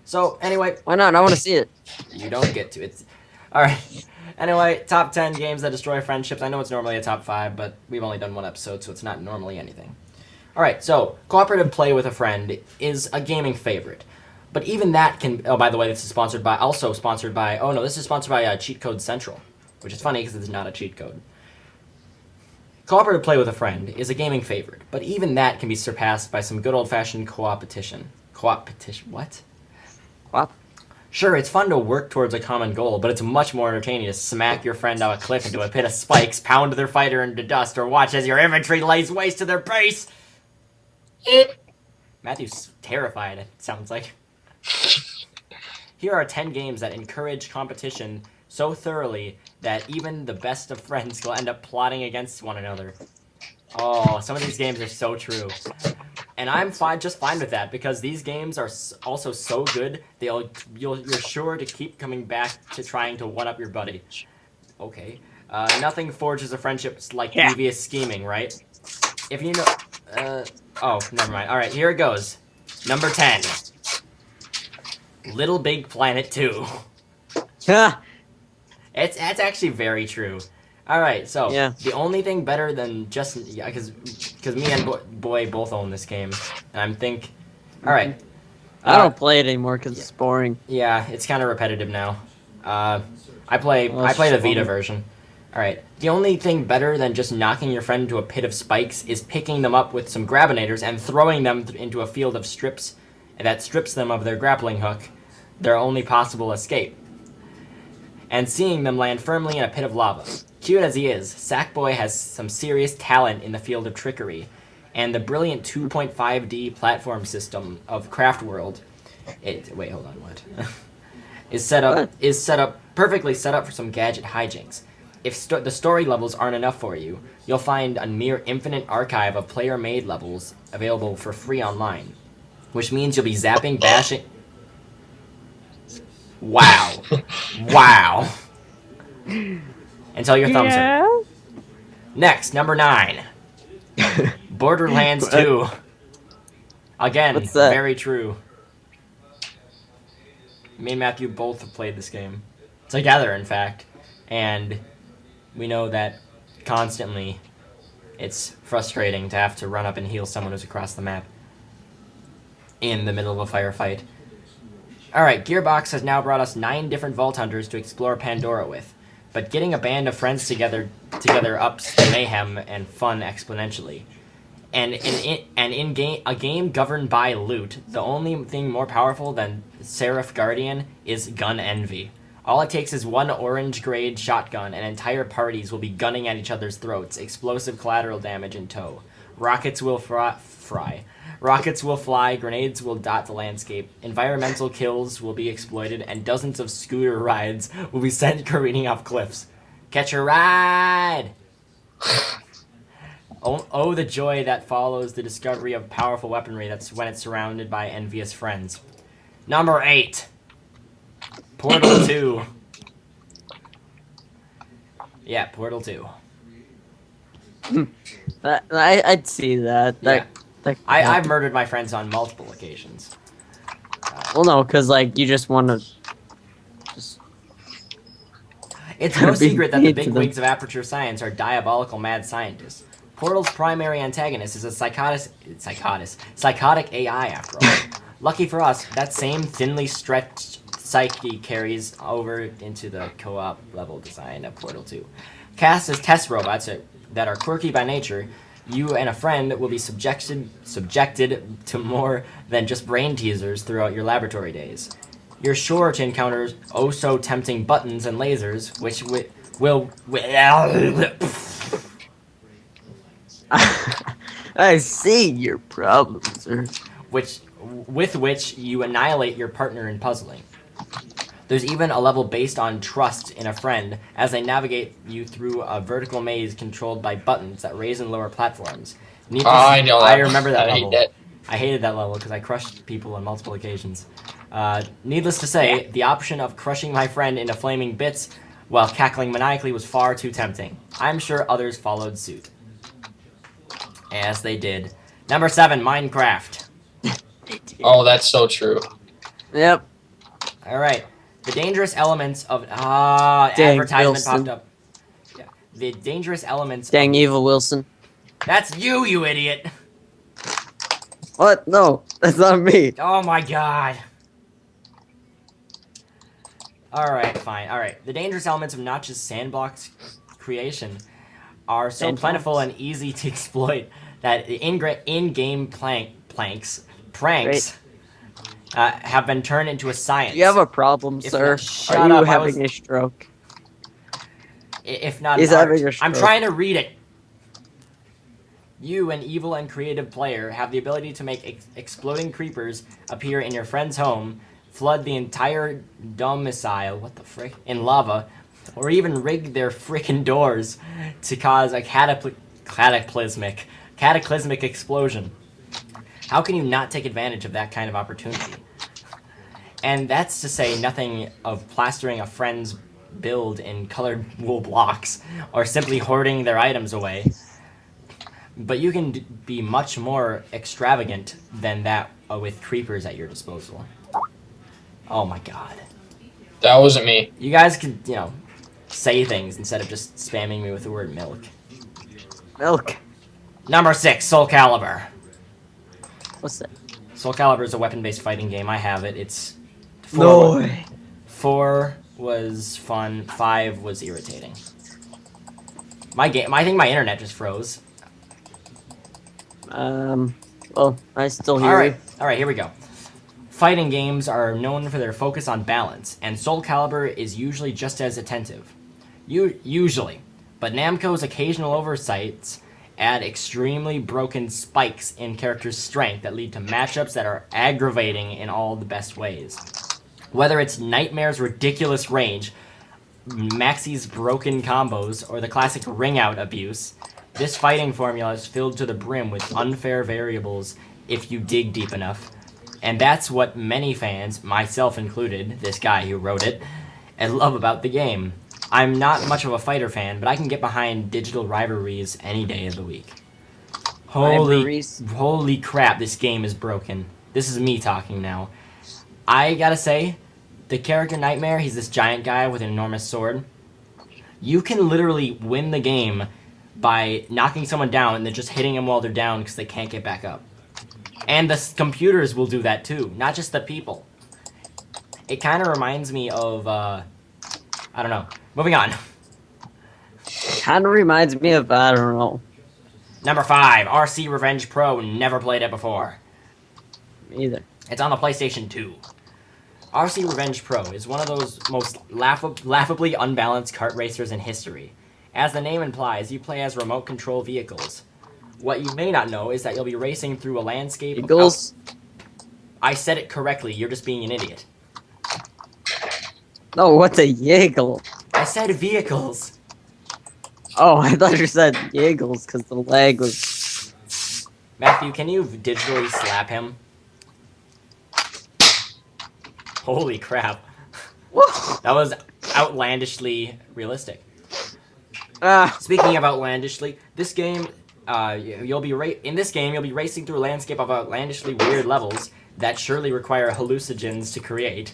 So, anyway, Why not? I want to see it. you don't get to. It's all right. Anyway, top 10 games that destroy friendships. I know it's normally a top 5, but we've only done one episode, so it's not normally anything. All right, so cooperative play with a friend is a gaming favorite, but even that can. Oh, by the way, this is sponsored by. Oh no, this is sponsored by Cheat Code Central, which is funny because it's not a cheat code. Cooperative play with a friend is a gaming favorite, but even that can be surpassed by some good old-fashioned co-opetition. Co-opetition? What? What? Sure, it's fun to work towards a common goal, but it's much more entertaining to smack your friend down a cliff into a pit of spikes, pound their fighter into dust, or watch as your infantry lays waste to their base. Matthew's terrified, it sounds like. Here are 10 games that encourage competition so thoroughly that even the best of friends will end up plotting against one another. Oh, some of these games are so true. And I'm just fine with that, because these games are also so good, you're sure to keep coming back to trying to one-up your buddy. Okay. Nothing forges a friendship like devious scheming, right? If you know... oh, never mind. Alright, here it goes. Number 10. Little Big Planet 2. It's actually very true. All right, so the only thing better than just because me and boy both own this game, and all right. I don't play it anymore because it's boring. Yeah, it's kind of repetitive now. I play the Vita version. All right, the only thing better than just knocking your friend into a pit of spikes is picking them up with some grabinators and throwing them into a field of strips that strips them of their grappling hook, their only possible escape, and seeing them land firmly in a pit of lava. Cute as he is, Sackboy has some serious talent in the field of trickery, and the brilliant 2.5D platform system of Craft World. Wait, hold on, what? is perfectly set up for some gadget hijinks. If the story levels aren't enough for you, you'll find a near infinite archive of player-made levels available for free online, which means you'll be zapping, bashing. Wow. Wow. until your thumbs hurt. Next, number 9. Borderlands 2. Again, What's that? very true. Me and Matthew both have played this game. Together, in fact. And we know that constantly it's frustrating to have to run up and heal someone who's across the map in the middle of a firefight. Alright, Gearbox has now brought us 9 different Vault Hunters to explore Pandora with. But getting a band of friends together ups the mayhem and fun exponentially. And in a game governed by loot, the only thing more powerful than Seraph Guardian is gun envy. All it takes is one orange-grade shotgun, and entire parties will be gunning at each other's throats, explosive collateral damage in tow. Rockets will fry. Rockets will fly, grenades will dot the landscape, environmental kills will be exploited, and dozens of scooter rides will be sent careening off cliffs. Catch a ride! Oh, the joy that follows the discovery of powerful weaponry that's when it's surrounded by envious friends. Number 8. Portal 2. Yeah, Portal 2. I'd see that. I've murdered my friends on multiple occasions. Well, no, because, like, you just want to... It's no secret that the bigwigs of Aperture Science are diabolical mad scientists. Portal's primary antagonist is a psychotic AI, after all. Lucky for us, that same thinly stretched psyche carries over into the co-op level design of Portal 2. Cast as test robots that are quirky by nature, you and a friend will be subjected to more than just brain teasers throughout your laboratory days. You're sure to encounter oh-so-tempting buttons and lasers, which will I see your problem, sir. with which you annihilate your partner in puzzling. There's even a level based on trust in a friend as they navigate you through a vertical maze controlled by buttons that raise and lower platforms. I know that. I remember that I level. hate that. I hated that level because I crushed people on multiple occasions. Needless to say, the option of crushing my friend into flaming bits while cackling maniacally was far too tempting. I'm sure others followed suit. As they did. Number 7, Minecraft. Oh, that's so true. Yep. Alright. The dangerous elements of... advertisement Wilson. popped up. Yeah. The dangerous elements Dang evil Wilson. That's you idiot! What? No, that's not me. Oh my god. Alright, fine. Alright. The dangerous elements of Notch's sandbox creation are so plentiful and easy to exploit that in-game pranks have been turned into a science. You have a problem, sir. Are you having a stroke? If not, he's having a stroke. I'm trying to read it. You, an evil and creative player, have the ability to make exploding creepers appear in your friend's home, flood the entire domicile, what the frick, in lava, or even rig their frickin' doors to cause a cataclysmic explosion. How can you not take advantage of that kind of opportunity? And that's to say nothing of plastering a friend's build in colored wool blocks, or simply hoarding their items away. But you can be much more extravagant than that with creepers at your disposal. Oh my god. That wasn't me. You guys could, say things instead of just spamming me with the word milk. Milk. Number 6, Soul Calibur. What's that? Soul Calibur is a weapon-based fighting game. I have it. It's 4 was fun. 5 was irritating. I think my internet just froze. Well, I still hear you. Alright, here we go. Fighting games are known for their focus on balance, and Soul Calibur is usually just as attentive. Usually. But Namco's occasional oversights add extremely broken spikes in characters' strength that lead to matchups that are aggravating in all the best ways. Whether it's Nightmare's ridiculous range, Maxie's broken combos, or the classic ring-out abuse, this fighting formula is filled to the brim with unfair variables if you dig deep enough. And that's what many fans, myself included, this guy who wrote it, and love about the game. I'm not much of a fighter fan, but I can get behind digital rivalries any day of the week. Holy crap, this game is broken. This is me talking now. I gotta say, the character Nightmare, he's this giant guy with an enormous sword. You can literally win the game by knocking someone down and then just hitting them while they're down because they can't get back up. And the computers will do that too, not just the people. It kind of reminds me of, I don't know. Moving on. Kind of reminds me of, I don't know. Number 5, RC Revenge Pro. Never played it before. Me either. It's on the PlayStation 2. RC Revenge Pro is one of those most laughably unbalanced kart racers in history. As the name implies, you play as remote control vehicles. What you may not know is that you'll be racing through a landscape Vehicles? I said it correctly, you're just being an idiot. No, what's a yiggle? I said vehicles. Oh, I thought you said yiggles because the leg was... Matthew, can you digitally slap him? Holy crap. That was outlandishly realistic. Speaking of outlandishly, this game, you'll be racing through a landscape of outlandishly weird levels that surely require hallucinogens to create.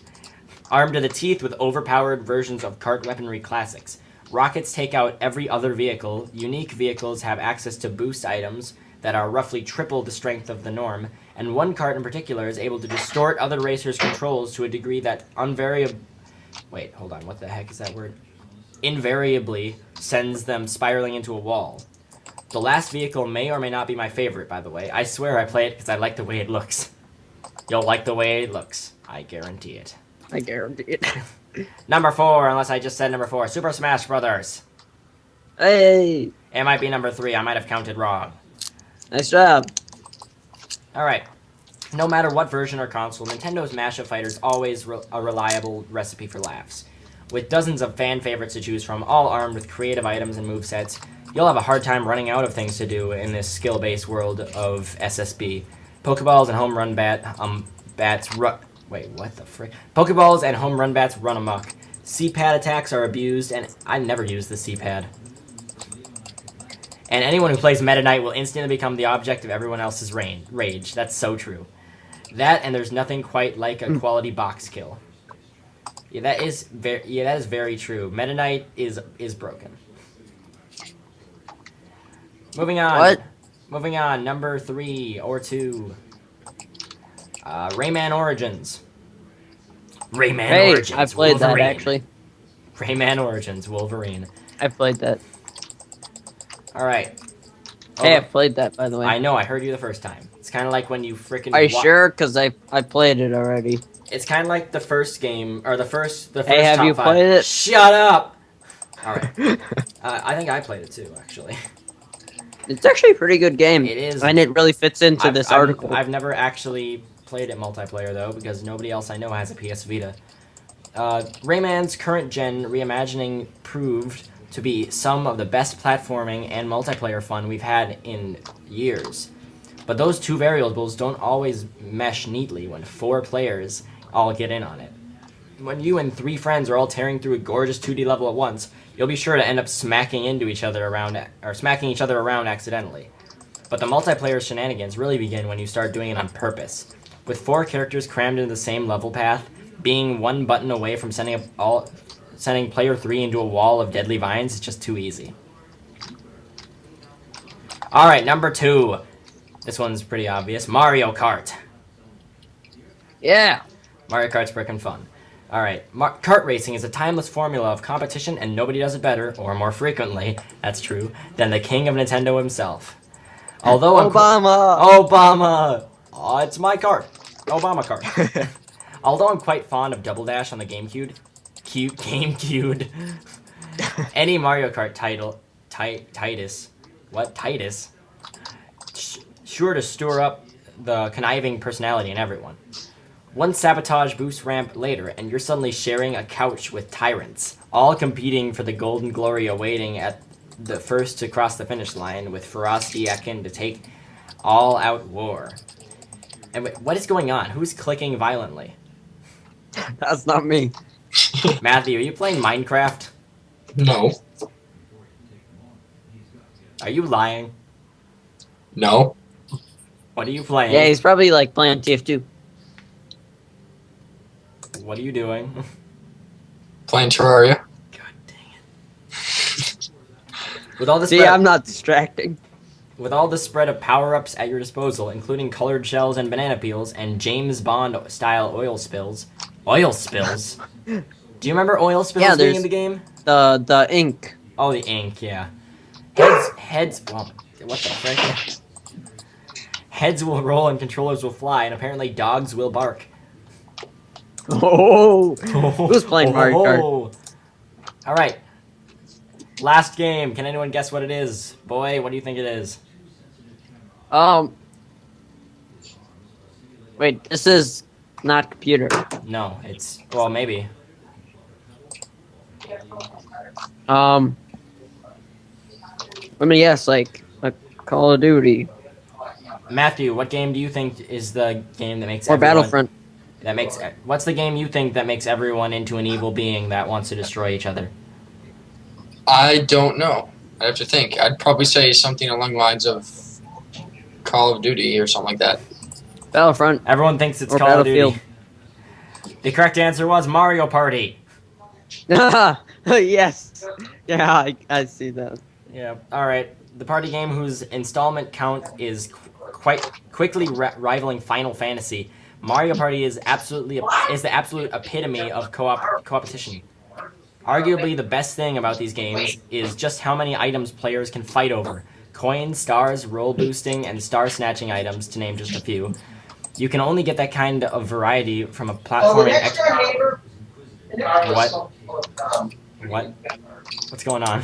Armed to the teeth with overpowered versions of kart weaponry classics. Rockets take out every other vehicle. Unique vehicles have access to boost items that are roughly triple the strength of the norm, and one kart in particular is able to distort other racers' controls to a degree that invariably sends them spiraling into a wall. The last vehicle may or may not be my favorite, by the way. I swear I play it because I like the way it looks. You'll like the way it looks. I guarantee it. I guarantee it. Number 4, unless I just said number 4. Super Smash Brothers. Hey! It might be number 3. I might have counted wrong. Nice job. Alright. No matter what version or console, Nintendo's mashup fighter is always a reliable recipe for laughs. With dozens of fan favorites to choose from, all armed with creative items and movesets, you'll have a hard time running out of things to do in this skill-based world of SSB. Pokeballs and home run Pokeballs and home run bats run amok. C-pad attacks are abused, and I never use the C-pad. And anyone who plays Meta Knight will instantly become the object of everyone else's rage. That's so true. That, and there's nothing quite like a quality box kill. Yeah, that is very true. Meta Knight is broken. Moving on. What? Moving on. Number 3 or 2. Rayman Origins. Origins. I played Wolverine. that actually. Rayman Origins Wolverine. I played that. All right. Hey, I played that, by the way. I know. I heard you the first time. It's kind of like when you freaking. Are you sure? Because I played it already. It's kind of like the first game or the first. Hey, have top you 5. played it? Shut up. All right. I think I played it too, actually. It's actually a pretty good game. It is, and it really fits into this article. I've never actually played it multiplayer though, because nobody else I know has a PS Vita. Rayman's current gen reimagining proved to be some of the best platforming and multiplayer fun we've had in years. But those two variables don't always mesh neatly when 4 players all get in on it. When you and 3 friends are all tearing through a gorgeous 2D level at once, you'll be sure to end up smacking each other around accidentally. But the multiplayer shenanigans really begin when you start doing it on purpose. With 4 characters crammed into the same level path, being one button away from sending player 3 into a wall of deadly vines is just too easy. Alright, number 2. This one's pretty obvious. Mario Kart. Yeah. Mario Kart's frickin' fun. Alright, kart racing is a timeless formula of competition, and nobody does it better, or more frequently, that's true, than the king of Nintendo himself. Although Obama! Oh, it's my kart. Obama kart. Although I'm quite fond of Double Dash on the GameCube, any Mario Kart title, Titus, sure to stir up the conniving personality in everyone. One sabotage boost ramp later, and you're suddenly sharing a couch with tyrants, all competing for the golden glory awaiting at the first to cross the finish line, with ferocity akin to take all-out war. And wait, what is going on? Who's clicking violently? That's not me. Matthew, are you playing Minecraft? No. Are you lying? No. What are you playing? Yeah, he's probably like playing TF2. What are you doing? Playing Terraria. God dang it. With all the See, spread, I'm not distracting. with all the spread of power-ups at your disposal, including colored shells and banana peels, and James Bond-style oil spills. Oil spills? Do you remember oil spills Yeah, being there's- in the game? The ink. Oh, the ink, yeah. Heads, well, what the frick? Heads will roll and controllers will fly, and apparently dogs will bark. Oh, who's playing Mario Kart? Alright. Last game. Can anyone guess what it is? Boy, what do you think it is? Wait, this is not computer. No, it's... Well, maybe. Let me guess, like Call of Duty Matthew, what game do you think is the game that makes or everyone... Battlefront. That makes... What's the game you think that makes everyone into an evil being that wants to destroy each other? I don't know. I have to think. I'd probably say something along the lines of Call of Duty or something like that. Battlefront. Everyone thinks it's Or Call of Duty. Battlefield. The correct answer was Mario Party. Yes. Yeah, I see that. Yeah. All right. The party game whose installment count is quite quickly rivaling Final Fantasy. Mario Party is the absolute epitome of competition. Arguably, the best thing about these games is just how many items players can fight over. Coins, stars, roll boosting, and star snatching items, to name just a few. You can only get that kind of variety from a platforming... What? What? What's going on?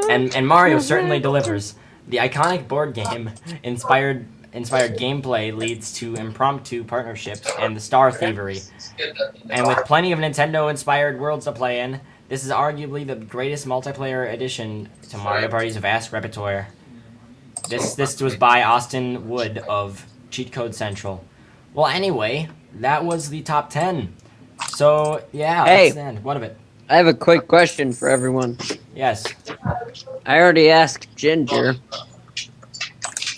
And Mario certainly delivers. The iconic board game inspired gameplay leads to impromptu partnerships and the star thievery. And with plenty of Nintendo-inspired worlds to play in, this is arguably the greatest multiplayer addition to Mario Party's vast repertoire. This was by Austin Wood of Cheat Code Central. Well, anyway, that was the top 10. So, yeah, Hey. that's the end. What of it? I have a quick question for everyone. Yes. I already asked Ginger.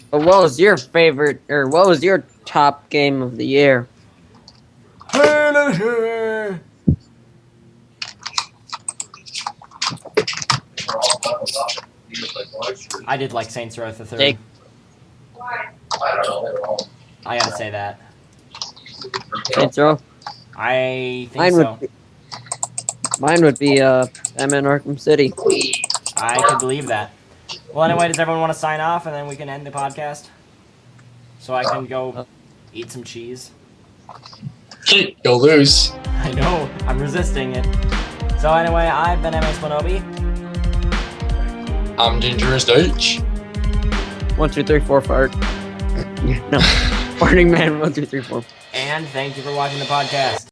But what was your favorite, or what was your top game of the year? I did like Saints Row the Third. Jake. I gotta say that. Saints Row? I think Mine so. Mine would be Batman Arkham City. I could believe that. Well, anyway, does everyone want to sign off and then we can end the podcast? So I can go eat some cheese. You'll lose. I know, I'm resisting it. So anyway, I've been Splinobi. I'm GingerestH. 1, 2, 3, 4, fart. No. Farting Man, 1, 2, 3, 4. And thank you for watching the podcast.